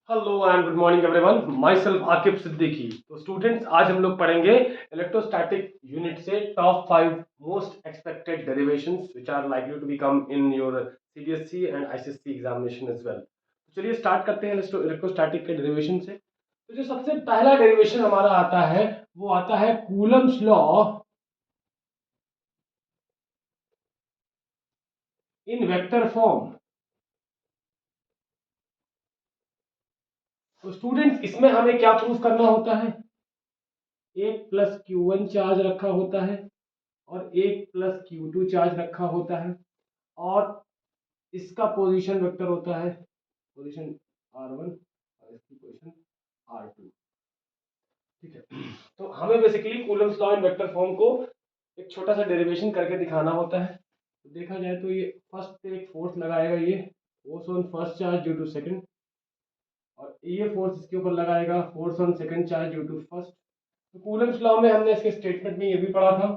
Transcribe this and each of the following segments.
Hello and good morning everyone, myself Aqib Siddiqui. तो students, आज हम लोग पढ़ेंगे इलेक्ट्रोस्टैटिक यूनिट से top 5 most expected derivations which are likely to be come in your CBSE and ICSE examination as well. तो चलिए start करते हैं इलेक्ट्रोस्टैटिक के डेरिवेशन से। तो जो सबसे पहला डेरिवेशन हमारा आता है वो आता है Coulomb's law in vector form. तो स्टूडेंट्स, इसमें हमें क्या प्रूफ करना होता है? एक प्लस Q1 चार्ज रखा होता है और एक प्लस Q2 चार्ज रखा होता है, और इसका पोजीशन वेक्टर होता है पोजीशन R1 और इसकी पोजीशन R2। ठीक है, तो हमें basically Coulomb's law in vector form को एक छोटा सा डेरिवेशन करके दिखाना होता है। तो देखा जाए तो ये फर्स्ट पे एक फोर्स लगाएगा, ये force on first charge due to second, और ये फोर्स इसके ऊपर लगाएगा force on second charge due to first. तो कूलम्स लॉ में हमने इसके स्टेटमेंट में ये भी पढ़ा था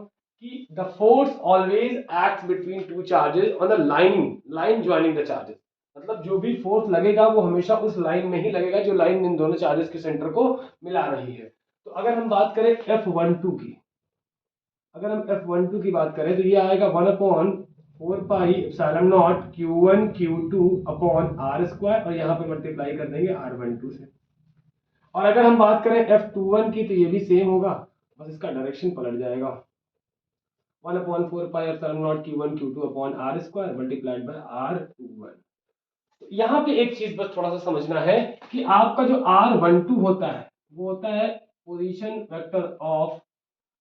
कि the force always acts between two charges on the line joining the charges. मतलब जो भी फोर्स लगेगा वो हमेशा उस लाइन में ही लगेगा जो लाइन इन दोनों चार्जेस के सेंटर को मिला रही है। तो अगर हम बात करें F12 की, अगर हम F12 की बात करें तो ये आएगा 1/4 pi epsilon naught Q1 Q2 upon r square, और यहाँ पे मल्टीप्लाई कर देंगे R12 से। और अगर हम बात करें F21 की तो ये भी सेम होगा, बस इसका डायरेक्शन पलट जाएगा। 1/4 pi epsilon naught Q1 Q2 upon r square multiplied by R21। तो यहाँ पे एक चीज बस थोड़ा सा समझना है कि आपका जो R12 होता है वो होता है position vector of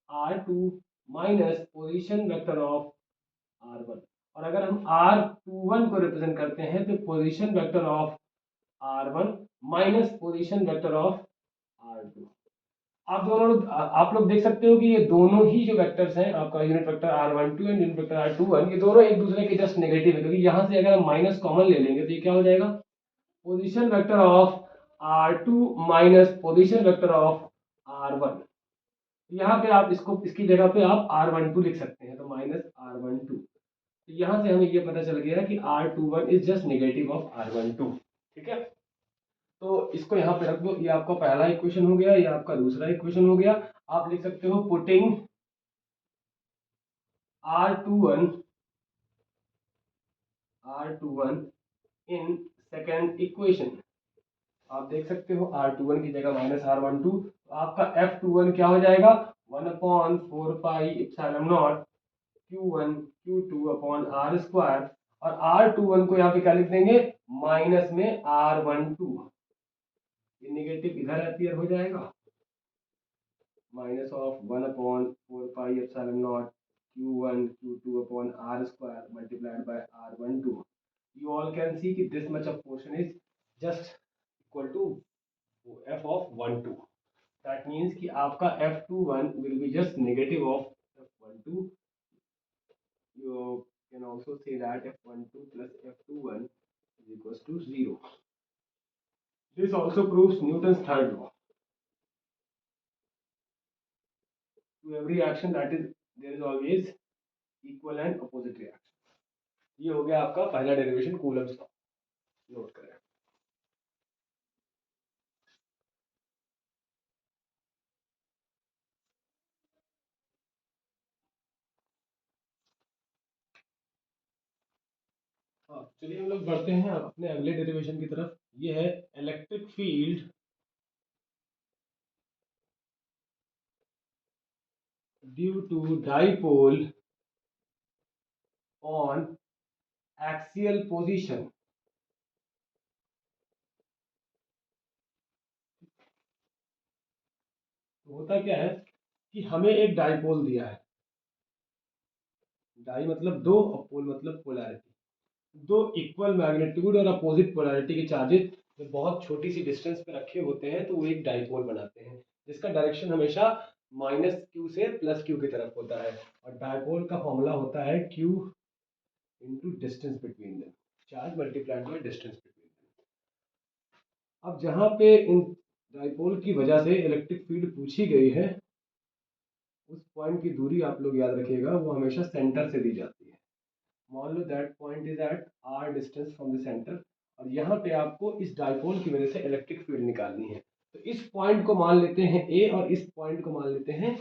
R2 minus position vector of R1। और अगर हम R21 को रिप्रेजेंट करते हैं तो position vector of R1 minus position vector of R2। आप लोग देख सकते हो कि ये दोनों ही जो वेक्टर्स हैं, आपका unit vector R12 and unit vector R21, ये दोनों एक दूसरे के जस्ट नेगेटिव है, क्योंकि यहाँ से अगर हम माइनस कॉमन ले लेंगे तो ये क्या हो जाएगा? Position vector of R2 minus position vector of R1। यहाँ पे आप इसको, इसकी जगह पे आप R12 लिख सकते हैं, तो माइनस R12। तो यहाँ से हमें ये पता चल गया कि R21 is just negative of R12। ठीक है, तो इसको यहाँ पे रख दो। ये आपका पहला इक्वेशन हो गया, ये आपका दूसरा इक्वेशन हो गया। आप लिख सकते हो putting R21 in second equation. आप देख सकते हो R21 की जगह माइनस R12, तो आपका F21 क्या हो जाएगा? 1/4 pi epsilon naught Q1 Q2 upon r square, और R21 को यहाँ पे क्या लिख देंगे? माइनस में R12। ये नेगेटिव इधर अपीयर हो जाएगा, minus of 1/4 pi epsilon naught Q1 Q2 upon R square multiplied by R12. You all can see that this much of portion is just equal to f of 12. That means कि आपका F21 will be just negative of F12. You can also say that F12 plus F21 is equals to 0. This also proves Newton's third law. To every action that is, there is always equal and opposite reaction. ये हो गया आपका पहला derivation Coulomb's का, note करें। हाँ, चलिए हम लोग बढ़ते हैं अपने अगले डेरिवेशन की तरफ। ये है electric field due to dipole on axial position. तो होता क्या है कि हमें एक डाइपोल दिया है, डाई मतलब दो और पोल मतलब पोलैरिटी। दो इक्वल मैग्नीट्यूड और अपोजिट पोलैरिटी के चार्जेस जब बहुत छोटी सी डिस्टेंस पे रखे होते हैं तो वो एक डाइपोल बनाते हैं, जिसका डायरेक्शन हमेशा माइनस क्यू से प्लस क्यू की तरफ होता है। और डाइपोल का फॉर्मूला होता है Q into distance between them, charge multiplied by distance between them. अब जहाँ पे इन डाइपोल की वजह से इलेक्ट्रिक फील्ड पूछी गई है, उस पॉइंट की दूरी आप लोग याद रखिएगा, वो हमेशा सेंटर से दी जाती है। मान लो that point is at r distance from the centre, और और यहाँ पे आपको इस डाइपोल की वजह से इलेक्ट्रिक फील्ड निकालनी है। तो इस पॉइंट को मान लेते हैं ए और इस पॉइंट को मान लेते हैं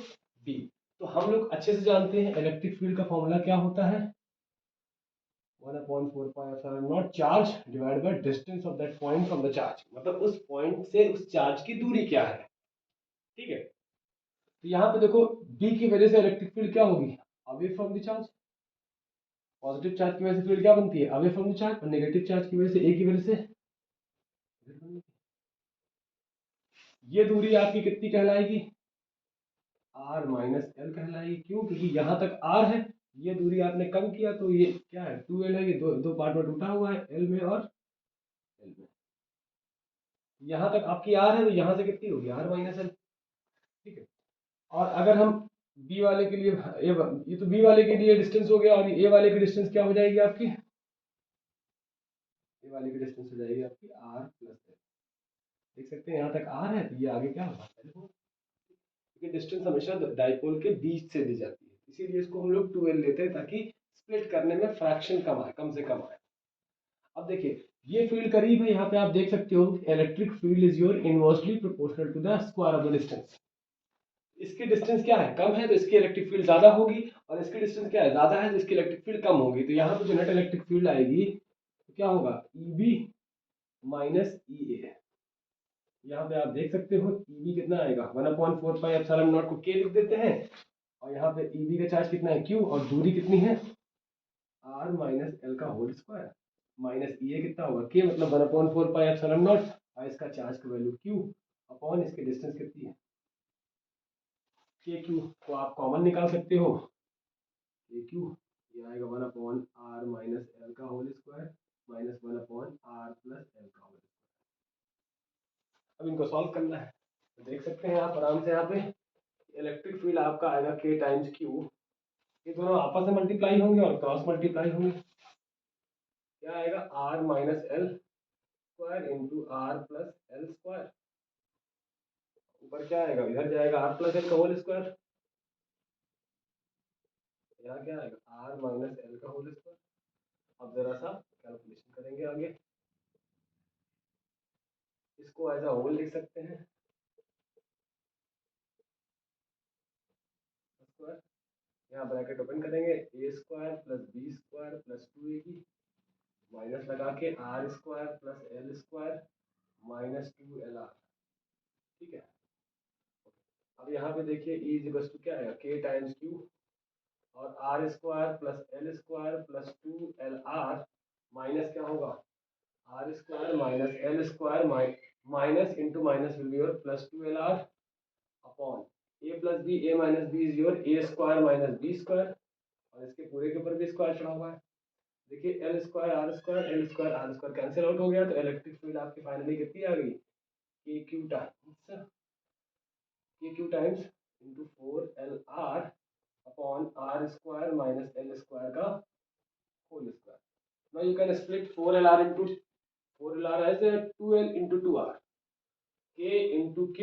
बी। तो हम लोग अच्छे से जानते हैं इलेक्ट्रिक फील्ड का फॉर्मूला क्या होता है, 1/4πε0 charge divide by distance of that point from the charge, मतलब उस पॉइंट से उस चार्ज की दूरी क्या है। ठीक है, तो यहाँ पे देखो बी की वजह से इलेक्ट्रिक फील्ड क्या होगी, away from the charge. Positive charge की वजह से फील्ड क्या बनती है, अवे फ्रॉम द चार्ज, और नेगेटिव चार्ज की वजह से ए की वजह से ये दूरी आपकी कितनी कहलाएगी, r माइनस एल कहलाएगी। क्यों, क्योंकि यहाँ तक r है, ये दूरी आपने कम किया तो ये क्या है 2l है, ये दो पार्ट में टूटा हुआ है, l में और l में। यहाँ तक आपकी r है तो यहाँ से कितनी होगी r माइनस एल। ठीक है, और अगर हम b वाले के लिए ये तो b वाले के लिए डिस्टेंस हो गया, और a वाले की डिस्टेंस क्या हो जाएगी आपकी, a वाले की डिस्टेंस हो जाएगी आपकी r प्लस एल। देख सकते हैं यहाँ तक r है तो ये आगे क्या होगा l होगा, क्योंकि डिस्टेंस हमेशा डाइपोल के बीच से दी जाती है, इसीलिए इसको हम लोग 2l लेते हैं ताकि स्प्लिट करने में फ्रैक्शन कम आए, कम से कम आए। अब देखिए ये फील्ड करीब है, यहाँ पे आप देख सकते हो electric field is your inversely proportional to the square of the distance. इसकी डिस्टेंस क्या है, कम है, तो इसकी इलेक्ट्रिक फील्ड ज्यादा होगी, और इसकी डिस्टेंस क्या है, ज्यादा है, तो इसकी इलेक्ट्रिक फील्ड कम होगी। तो यहाँ पे जो नेट इलेक्ट्रिक फील्ड आएगी तो क्या होगा, ईबी माइनस ई ए। यहाँ पे आप देख सकते हो ईबी कितना आएगा, 1/4πε0 को के लिख देते हैं, और यहाँ पे ईबी का चार्ज कितना है क्यू, और दूरी कितनी है आर माइनस एल का होल स्क्वायर, माइनस ई ए कितना होगा के, मतलब 1/4πε0, और इसका चार्ज का वैल्यू क्यू अपॉन इसकी डिस्टेंस कितनी है के क्यू, को आप कॉमन निकाल सकते हो, के क्यू ये आएगा 1/r माइनस एल का whole square minus 1/r plus l का होल स्क्वायर। अब इनको सॉल्व करना है, तो देख सकते हैं आप आराम से, यहाँ पे इलेक्ट्रिक फील्ड आपका आएगा के टाइम्स क्यू, ये दोनों आपस में मल्टीप्लाई होंगे और क्रॉस मल्टीप्लाई होंगे, क्या आएगा r minus l square into r plus l square, ऊपर क्या आएगा, इधर जाएगा r प्लस एल का होल स्क्वायर, यहाँ क्या आएगा r माइनस एल का होल स्क्वायर। अब जरा सा कैलकुलेशन करेंगे आगे, इसको एज अ होल लिख सकते हैं स्क्वायर, यहाँ ब्रैकेट ओपन करेंगे, a squared plus b squared plus 2ab minus लगा के r square plus l square minus 2lr। ठीक है, अब यहाँ पे देखिए ई इज इक्वल टू क्या है के टाइम्स क्यू, और r square plus l square plus 2lr minus क्या होगा r square minus l square minus into minus will be your plus 2lr upon a plus b, a minus b is your a square minus b square, और इसके पूरे के ऊपर भी square चढ़ा हुआ है। देखिए l square r square, l square r square cancel out हो गया, तो इलेक्ट्रिक फील्ड आपकी फाइनली कितनी आ गई, K Q times into 4lr upon r square minus l square का whole squared. Now you can split 4lr into 4lr as a 2l into 2r, k into q,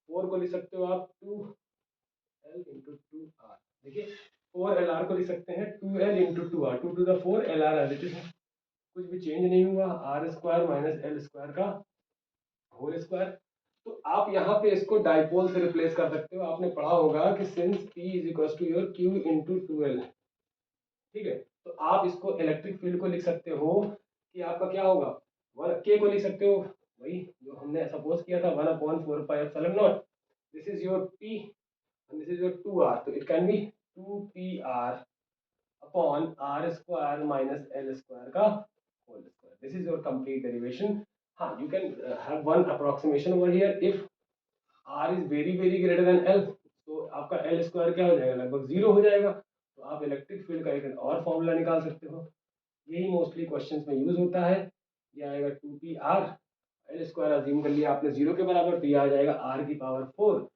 4 को लिख सकते हो आप 2l into 2r। देखिए 4lr को लिख सकते हैं 2l into 2r, 2 to the 4 lr as it is, कुछ भी चेंज नहीं हुआ, r square minus l square का होल स्क्वायर। तो आप यहाँ पे इसको डाइपोल से रिप्लेस कर सकते हो, आपने पढ़ा होगा कि since P is equal to your Q into 2l। ठीक है, तो आप इसको इलेक्ट्रिक फील्ड को लिख सकते हो कि आपका क्या होगा, वन के को लिख सकते हो वही जो हमने सपोज किया था 1/4πε0, this is your P and this is your 2r, so it can be 2pr upon r square minus l square का whole square. This is your complete derivation. हाँ, you can have one approximation over here. If r is very greater than l, तो आपका l square क्या हो जाएगा, लगभग 0 हो जाएगा, तो आप इलेक्ट्रिक फील्ड का एक और फॉर्मूला निकाल सकते हो, यही मोस्टली क्वेश्चंस में यूज होता है। ये आएगा 2pr, एल स्क्वायर अज्यूम कर लिया आपने 0 के बराबर, तो ये आ जाएगा r की पावर 4,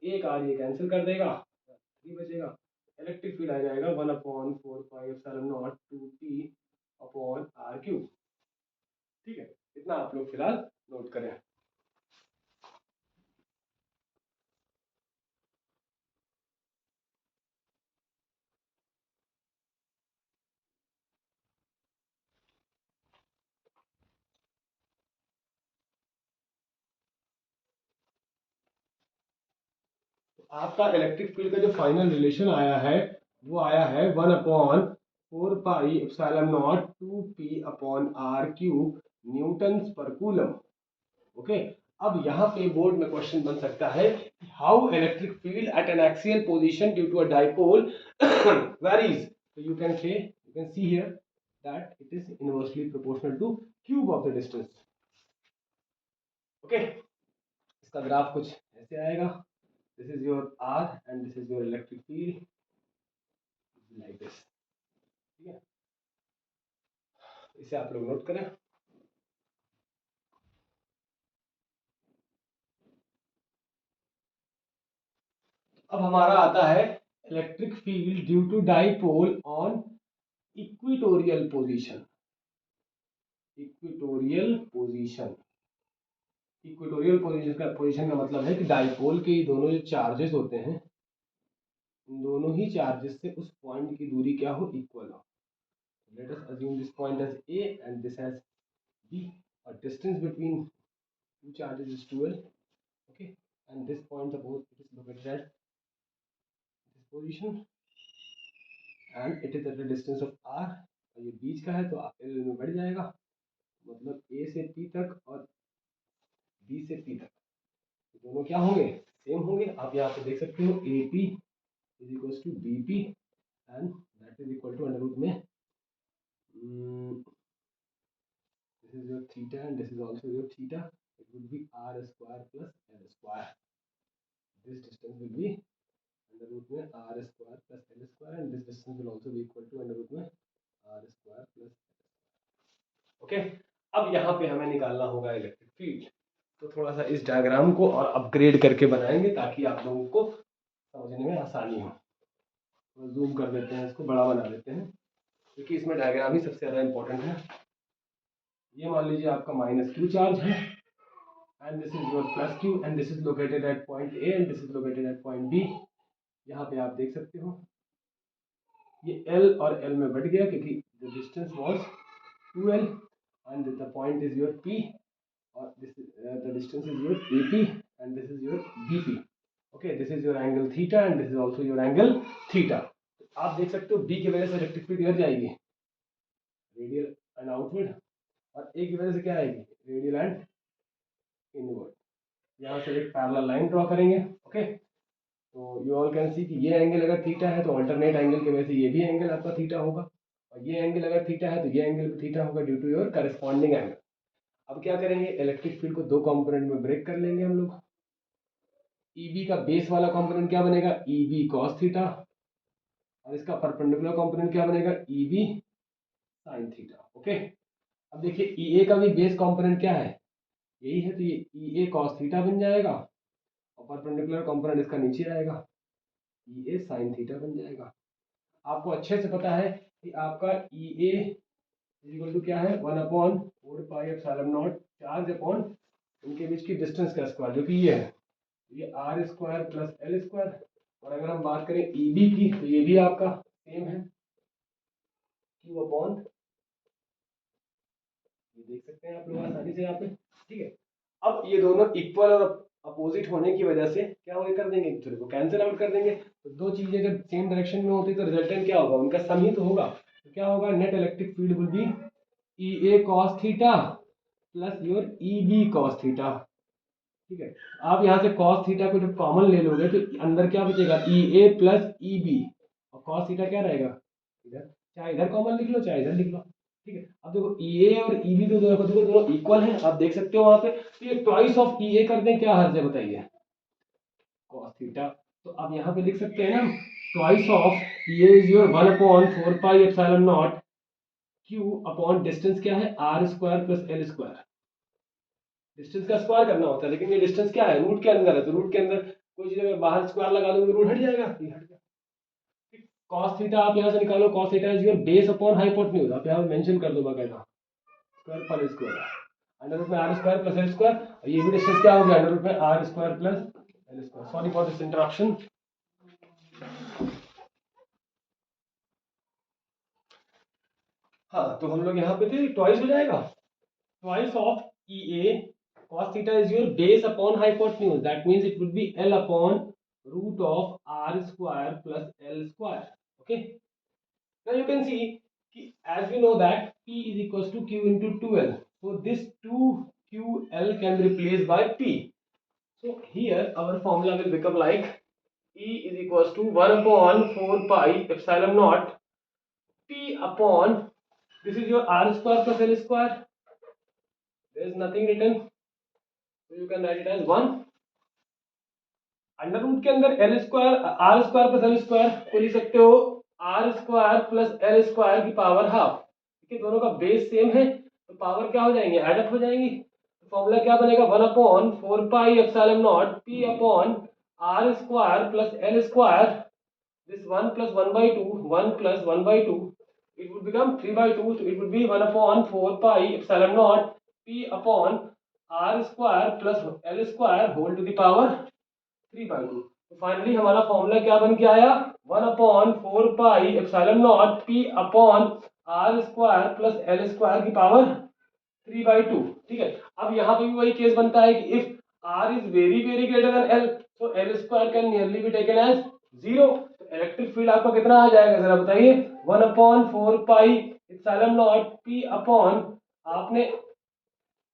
एक r ये कैंसिल कर देगा, 3 बचेगा, इलेक्ट्रिक फील्ड आ जाएगा 1/4πε0 2p अपॉन r क्यूब। ठीक है, इतना आप लोग फिलहाल नोट करें। आपका इलेक्ट्रिक फील्ड का जो फाइनल रिलेशन आया है वो आया है 1/4πε0 2p/r³ न्यूटन्स पर कूलम। ओके, अब यहाँ पे बोर्ड में क्वेश्चन बन सकता है how electric field at an axial position due to a dipole varies. तो you can see here that it is inversely proportional to cube of the distance. Okay, इसका graph कुछ ऐसे आएगा। This is your r and this is your electric field like this. ठीक है, इसे आप लोग नोट करें। अब हमारा आता है electric field due to dipole on equatorial position. Equatorial position, equatorial position का मतलब है कि डाइपोल के दोनों जो चार्जेस होते हैं इन दोनों ही चार्जेस से उस पॉइंट की दूरी क्या हो, इक्वल हो। Let us assume this point as A and this as B और distance between two charges is 12. Okay, and this point suppose it is located at this position and it is at a distance of r और ये बीच का है तो L में बढ़ जाएगा, मतलब A से P तक और B से P तक दोनों क्या होंगे, सेम होंगे। आप यहाँ पे देख सकते हो AP is equals to BP and that is equal to under root में this is your theta and this is also your theta, it will be r square plus L square। this distance will be under root में r square plus L square and this distance will also be equal to under root में r square plus L square। Okay, अब यहाँ पे हमें निकालना होगा electric field. तो थोड़ा सा इस डायग्राम को और अपग्रेड करके बनाएंगे ताकि आप लोगों को समझने में आसानी हो। तो जूम कर देते हैं, इसको बड़ा बना देते हैं क्योंकि इसमें डायग्राम ही सबसे ज़्यादा इंपॉर्टेंट है। ये मान लीजिए आपका -q चार्ज है and this is your +q and this is located at point A and this is located at point B। यहाँ पे आप देख सकते हो ये L और L में बढ़ गया क्योंकि the distance was 2L and the point is your P और this the distance is your AP and this is your BP। Okay, this is your angle theta and this is also your angle theta. आप देख सकते हो B की वजह से electric field इधर जाएगी रेडियल एंड आउटवर्ड और A की वजह से क्या आएगी, रेडियल एंड इनवर्ड। यहाँ से एक पैरेलल लाइन ड्रॉ करेंगे। ओके, तो यू ऑल कैन सी कि ये एंगल अगर थीटा है तो अल्टरनेट एंगल की वजह से ये भी एंगल आपका थीटा होगा और ये एंगल अगर थीटा है तो ये एंगल भी थीटा होगा due to your corresponding angle. अब क्या करेंगे, इलेक्ट्रिक फील्ड को दो कंपोनेंट में ब्रेक कर लेंगे हम लोग। EB का बेस वाला कंपोनेंट क्या बनेगा, EB cos थीटा और इसका परपेंडिकुलर कंपोनेंट क्या बनेगा, EB sin थीटा। ओके, अब देखिए EA का भी बेस कंपोनेंट क्या है, यही है, तो ये EA cos थीटा बन जाएगा और परपेंडिकुलर कंपोनेंट इसका नीचे आएगा, EA sin थीटा बन जाएगा। आपको अच्छे से पता है कि आपका EA इक्वल टू क्या है, 1/4πε0 चार्ज अपॉन इनके बीच की डिस्टेंस का स्क्वायर जो कि ये है, ये r squared plus L square. और अगर हम बात करें EB की तो ये भी आपका सेम है, Q अपॉन, ये देख सकते हैं आप लोग आसानी से यहाँ पे। ठीक है, अब ये दोनों इक्वल और अपोजिट होने की वजह से क्या होगा, कर देंगे एक दूसरे को कैंसिल आउट कर देंगे। तो दो चीजें जब सेम डायरेक्शन में होती है तो रिजल्टेंट क्या होगा, उनका सम ही तो होगा। तो क्या होगा, net electric field will be EA cos theta plus your EB cos theta. ठीक है, आप यहाँ से cos थीटा को जब कॉमन ले लोगे तो अंदर क्या बचेगा, EA प्लस EB और cos थीटा क्या रहेगा इधर, चाहे इधर कॉमन लिख लो चाहे इधर लिख लो। ठीक है, अब देखो EA और EB तो दोनों इक्वल हैं, आप देख सकते हो वहां पे। तो ये ट्वाइस ऑफ EA कर दें, क्या हर्ज है बताइए, cos थीटा। तो आप यहाँ पे लिख सकते हैं ना, twice of EA is your 1/4πε0 Q upon distance क्या है, r squared plus L squared. Distance का स्क्वायर करना होता है लेकिन ये डिस्टेंस क्या है, रूट के अंदर है, तो रूट के अंदर कोई चीज अगर बाहर स्क्वायर लगा दोगे तो रूट हट जाएगा, ये हट गया। cos थीटा आप यहाँ से निकालो, cos theta is your base upon hypotenuse, आप यहाँ मेंशन कर दो बाकायदा, स्क्वायर पर स्क्वायर अंडर रूट में r squared plus L square और ये भी डिस्टेंस क्या हो गया, अंडर रूट में r squared plus L square. Sorry for this interruption. हाँ, तो हम लोग यहाँ पे थे, ट्वाइस हो जाएगा, twice of EA cos theta is your base upon hypotenuse, that means it would be L upon root of r square plus l square. Okay, now you can see as we know that p is equals to q into 2l, so this 2ql can be replaced by p. So here our formula will become like E is equals to 1 upon 4 pi epsilon naught p upon, this is your r square plus l square, there is nothing written, so you can write it as 1 under root के अंदर l square r square plus l square को लिख सकते हो r square plus l square की power half, ठीक है, दोनों का बेस सेम है तो पावर क्या हो जाएंगे, एड अप हो जाएंगी, तो फॉर्मूला क्या बनेगा 1 upon 4 pi epsilon naught p upon r square plus l square, this 1 plus 1 by 2, 1 plus 1 by 2, it would become 3 by 2, so it would be 1 upon 4 pi epsilon naught p upon r square plus l square whole to the power 3 by 2. तो finally हमारा formula क्या बन के आया 1 upon 4 pi epsilon not p upon r squared plus l square की power 3 by 2, ठीक है। अब यहाँ पे भी वही केस बनता है कि if r is very very greater than l, so l square can nearly be taken as 0, तो इलेक्ट्रिक फील्ड आपका कितना आ जाएगा जरा बताइए 1 upon 4 pi epsilon not p upon, आपने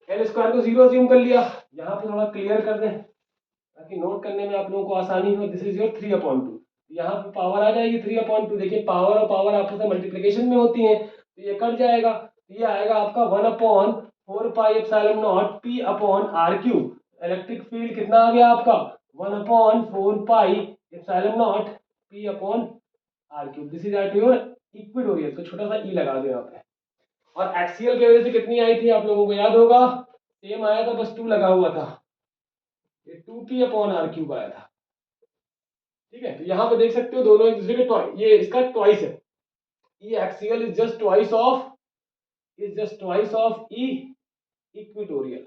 l स्क्वायर को 0 अज्यूम कर लिया, यहाँ पे थोड़ा क्लियर कर दें ताकि नोट करने में आप लोगों को आसानी हो, दिस इज योर 3/2, यहाँ पे पावर आ जाएगी 3/2, देखिए पावर और पावर आपस में मल्टीप्लिकेशन में होती है तो ये कट जाएगा, तो ये आएगा आपका 1 upon 4 pi epsilon naught p upon r cube, electric field कितना आ गया आपका 1 upon 4 pi epsilon naught p upon r cube, this is at your equatorial, तो छोटा सा ई लगा दो यहाँ पे। और एक्सियल की वजह से कितनी आई थी आप लोगों को याद होगा, सेम आया था बस 2 लगा हुआ था, ये 2p अपॉन आर क्यूब आया था, ठीक है। तो यहाँ पे देख सकते हो दोनों एक दूसरे के ये इसका ट्वाइस है, E axial is just twice of E equatorial.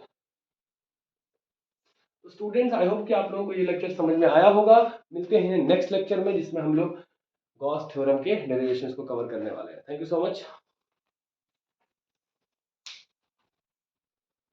तो स्टूडेंट्स आई होप कि आप लोगों को ये लेक्चर समझ में आया होगा, मिलते हैं नेक्स्ट लेक्चर में जिसमें हम लोग गॉस थ्योरम के डेरिवेशंस को कवर करने वाले हैं। Thank you so much.